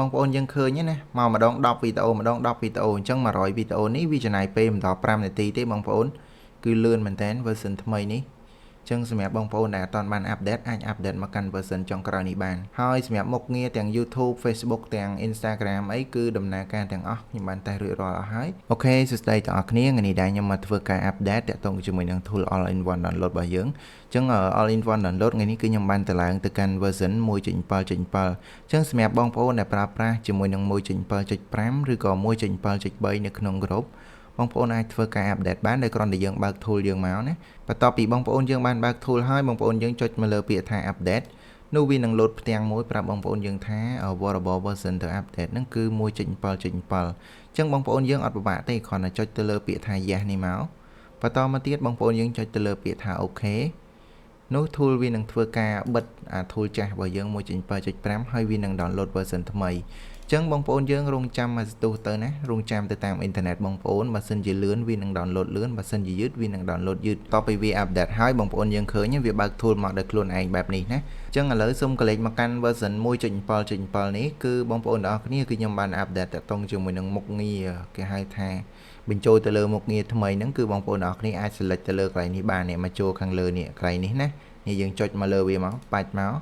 บางคนยังเคยเนี่ยนะมาดองดอกวิดีโอมาดองดอกวิดีโอจังมาร้อยวิดีโอนี้วิจารณ์เปมต่อ5 นาทีที่บางคนคือเลื่อนเหมือนแทนเวอร์ชันทำไมนี้จังสมัยบางคนตอนมันอัปเดตอัปเดตมากันเวอร์ชันจังกรณีบานให้สมัยมกเงี้ยแต่ง YouTube Facebook แต่ง Instagram ไอ้คือดำเนินการแต่งอ๋อยังบันแต่เรื่อยๆให้โอเคสุดท้ายต่อนี้งันนี้ได้ยังมาทำการอัปเดตแต่ต้องจะมีหนัง tool all in one ดาวน์โหลดบ่อยยังจังall in one ดาวน์โหลดงันนี้คือยังบันแต่หลังtừกันเวอร์ชัน1.7 จังสมัยบางคนได้ปราบปราจะมีหนัง1.7 หรือก็1.7 ในขนมกรอบบางคนอาจធ្វើការអាប់ដេតបានដោយគ្រាន់តែយើងបើក tool យើងមកណាបន្ទាប់ពីបងប្អូនយើងបានបើក tool ហើយបងប្អូនយើងចុចមកលើពាក្យថា update នោះវានឹងលោតផ្ទាំងមួយប្រាប់បងប្អូនយើងថា variable version ទៅ update ហ្នឹងគឺ1.7 អញ្ចឹងបងប្អូនយើងអត់ពិបាកទេគ្រាន់តែចុចទៅលើពាក្យថា yes នេះមកបន្តមកទៀតបងប្អូនយើងចុចទៅលើពាក្យថា OK នោះ tool វានឹងធ្វើការបិទអា tool ចាស់របស់យើង1.7 ហើយវានឹង download version ថ្មីចឹងបងប្អូនយើងរងចាំមកស្ទុះទៅណារងចាំទៅតាមអ៊ីនធឺណិតបងប្អូនបើសិនជាលឿនវានឹង download លឿនបើសិនជាយឺតវានឹង download យឺតតទៅពីវា update ហើយបងប្អូនយើងឃើញវាបើក tool មកដោយខ្លួនឯងបែបនេះណាចឹងឥឡូវសូមកលេចមកកាន់ version 1.7 នេះគឺបងប្អូនទាំងអស់គ្នាគឺខ្ញុំបាន update តាក់ទងជាមួយនឹងមុខងារគេហៅថាបញ្ចូលទៅលើមុខងារថ្មីហ្នឹងគឺបងប្អូនទាំងអស់គ្នាអាច select ទៅលើកន្លែងនេះបាននេះមកចូលខាងលើនេះកន្លែងនេះណានេះយើងចុចមកលើវាមកបាច់មក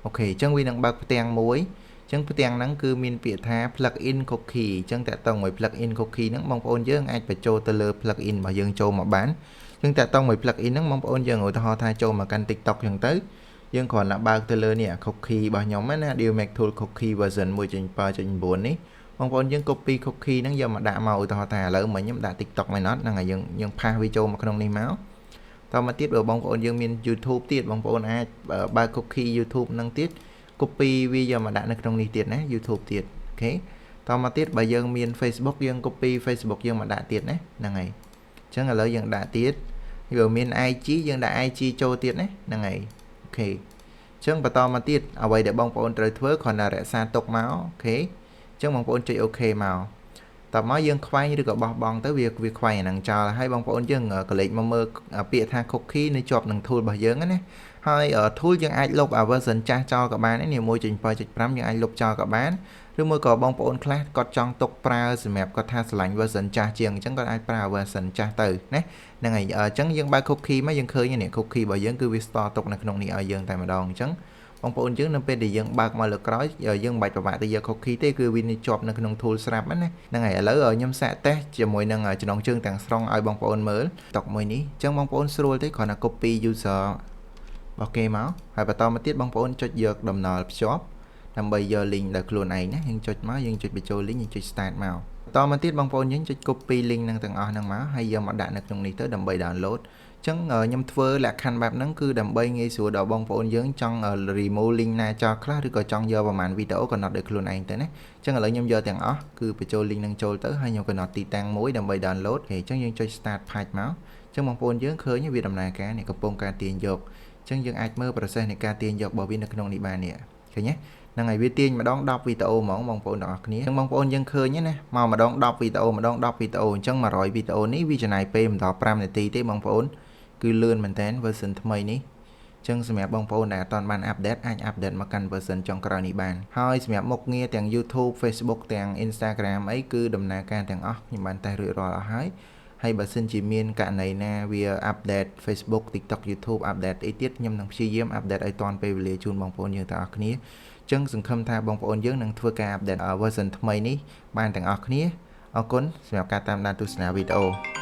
អូខេចឹងវានឹងបើកផ្ទាំងមួយចឹងផ្ទាំងហ្នឹងគឺមានពាក្យថា plug-in cookie ចឹងតាក់ទងមួយ plug-in cookie ហ្នឹងបងប្អូនយើងអាចបញ្ចូលទៅលើ plug-in របស់យើងចូលមកបានចឹងតាក់ទងមួយ plug-in ហ្នឹងបងប្អូនយើងឧទាហរណ៍ថាចូលមកកាន់ TikTok ចឹងទៅយើងគ្រាន់តែបើកទៅលើនេះ cookie របស់ខ្ញុំណា Deal Make Tool Cookie version 1.7.9 នេះបងប្អូនយើង copy cookie ហ្នឹងយកមកដាក់មកឧទាហរណ៍ថាឥឡូវមិញខ្ញុំដាក់ TikTok មកណត់ហ្នឹងហើយយើងផាសវាចូលមកក្នុងនេះមកតមកទៀតបើបងប្អូនយើងមាន YouTube ទៀតបងប្អូនអាចបើក cookie YouTube ហ្នឹងទៀតcopy វាយកមកដាក់នៅក្នុងនេះទៀតណា YouTube ទៀតអូខេតមកទៀតបើយើងមាន Facebook យើង copy Facebook យើងមកដាក់ទៀតណាហ្នឹងហើយអញ្ចឹងឥឡូវយើងដាក់ទៀតបើមាន IG យើងដាក់ IG ចូលទៀតណាហ្នឹងហើយអូខេអញ្ចឹងបន្តមកទៀតអ្វីដែលបងប្អូនត្រូវធ្វើគ្រាន់តែរក្សាទុកមកអូខេអញ្ចឹងបងប្អូនចុច OK មកតមកយើងខ្វែងឬក៏បោះបង់ទៅវាខ្វែងអាហ្នឹងចោលហើយបងប្អូនយើងក៏លេចមកមើលពាក្យថា cookie នៅជាប់នឹង tool របស់យើងណាហើយ tool យើងអាចលុប version ចាស់ចោលក៏បាននេះ 1.7.5 យើងអាចលុបចោលក៏បានឬមួយក៏បងប្អូនខ្លះគាត់ចង់ទុកប្រើសម្រាប់គាត់ថាឆ្លាញ់ version ចាស់ជាងអញ្ចឹងគាត់អាចប្រើ version ចាស់ទៅណាហ្នឹងហើយអញ្ចឹងយើងបើក cookie មកយើងឃើញនេះ cookie របស់យើងគឺវា store ទុកនៅក្នុងនេះឲ្យយើងតែម្ដងអញ្ចឹងបងប្អូនយើងនៅពេលដែលយើងបើកមកលើក្រោយយើងមិនបាច់ពិបាកទៅយក cookie ទេគឺវាជាប់នៅក្នុង tool ស្រាប់ណាហ្នឹងហើយឥឡូវខ្ញុំសាកតេស្តជាមួយនឹងចំណងជើងទាំងស្រុងឲ្យបងប្អូនមើលតុកមួយនេះអញ្ចឹងបងប្អូនស្រួលទេគ្រាន់តែ copy user របស់គេមកហើយបន្តមកទៀតបងប្អូនចុចយកដំណើរភ្ជាប់ដើម្បីយក link ដល់ខ្លួនឯងណាយើងចុចមកយើងចុចបញ្ចូល link យើងចុច start មកបន្តមកទៀតបងប្អូនយើងចុច copy link នឹងទាំងអស់ហ្នឹងមកហើយយកមកដាក់នៅក្នុងនេះទៅដើម្បី download អញ្ចឹងខ្ញុំធ្វើលក្ខខណ្ឌបែបហ្នឹងគឺដើម្បីងាយស្រួលដល់បងប្អូនយើងចង់ remove link ណាចោលខ្លះឬក៏ចង់យកប្រហែលវីដេអូកំណត់ដោយខ្លួនឯងទៅណាអញ្ចឹងឥឡូវខ្ញុំយកទាំងអស់គឺបញ្ចូល link នឹងចូលទៅហើយខ្ញុំកំណត់ទីតាំងមួយដើម្បី download អញ្ចឹងយើងចុច start page មកអញ្ចឹងបងប្អូនយើងឃើញវាដំណើរការនេះកំពុងការទាញយកអញ្ចឹងយើងអាចមើល process នៃការទាញយករបស់វានៅក្នុងនេះបាននេះឃើញទេហ្នឹងហើយវាទាញម្ដង10វីដេអូហ្មងបងប្អូនទាំងអស់គ្នាអញ្ចឹងបងប្អូនយើងឃើញណាមកម្ដង10វីដេអូម្ដង10វីដេអូអញ្ចឹង100វីដេអូនេះវាចំណាយពេលមិនដល់5នាទីទេបងប្អូនគឺលឿនមែនតើ version ថ្មីនេះអញ្ចឹងសម្រាប់បងប្អូនដែលអត់បាន update អាច update មកកាន់ version ចុងក្រោយនេះបានហើយសម្រាប់មុខងារទាំង YouTube Facebook ទាំង Instagram អីគឺដំណើរការទាំងអស់ខ្ញុំបានតេស្តរួចរាល់អស់ហើយបើសិនជាមានករណីណាវា update Facebook TikTok YouTube update អីទៀតខ្ញុំនឹងព្យាយាម update ឲ្យទាន់ពេលវេលាជូនបងប្អូនយើងទាំងអស់គ្នាអញ្ចឹងសង្ឃឹមថាបងប្អូនយើងនឹងធ្វើការ update version ថ្មីនេះបានទាំងអស់គ្នាអរគុណសម្រាប់ការតាមដានទស្សនាវីដេអូ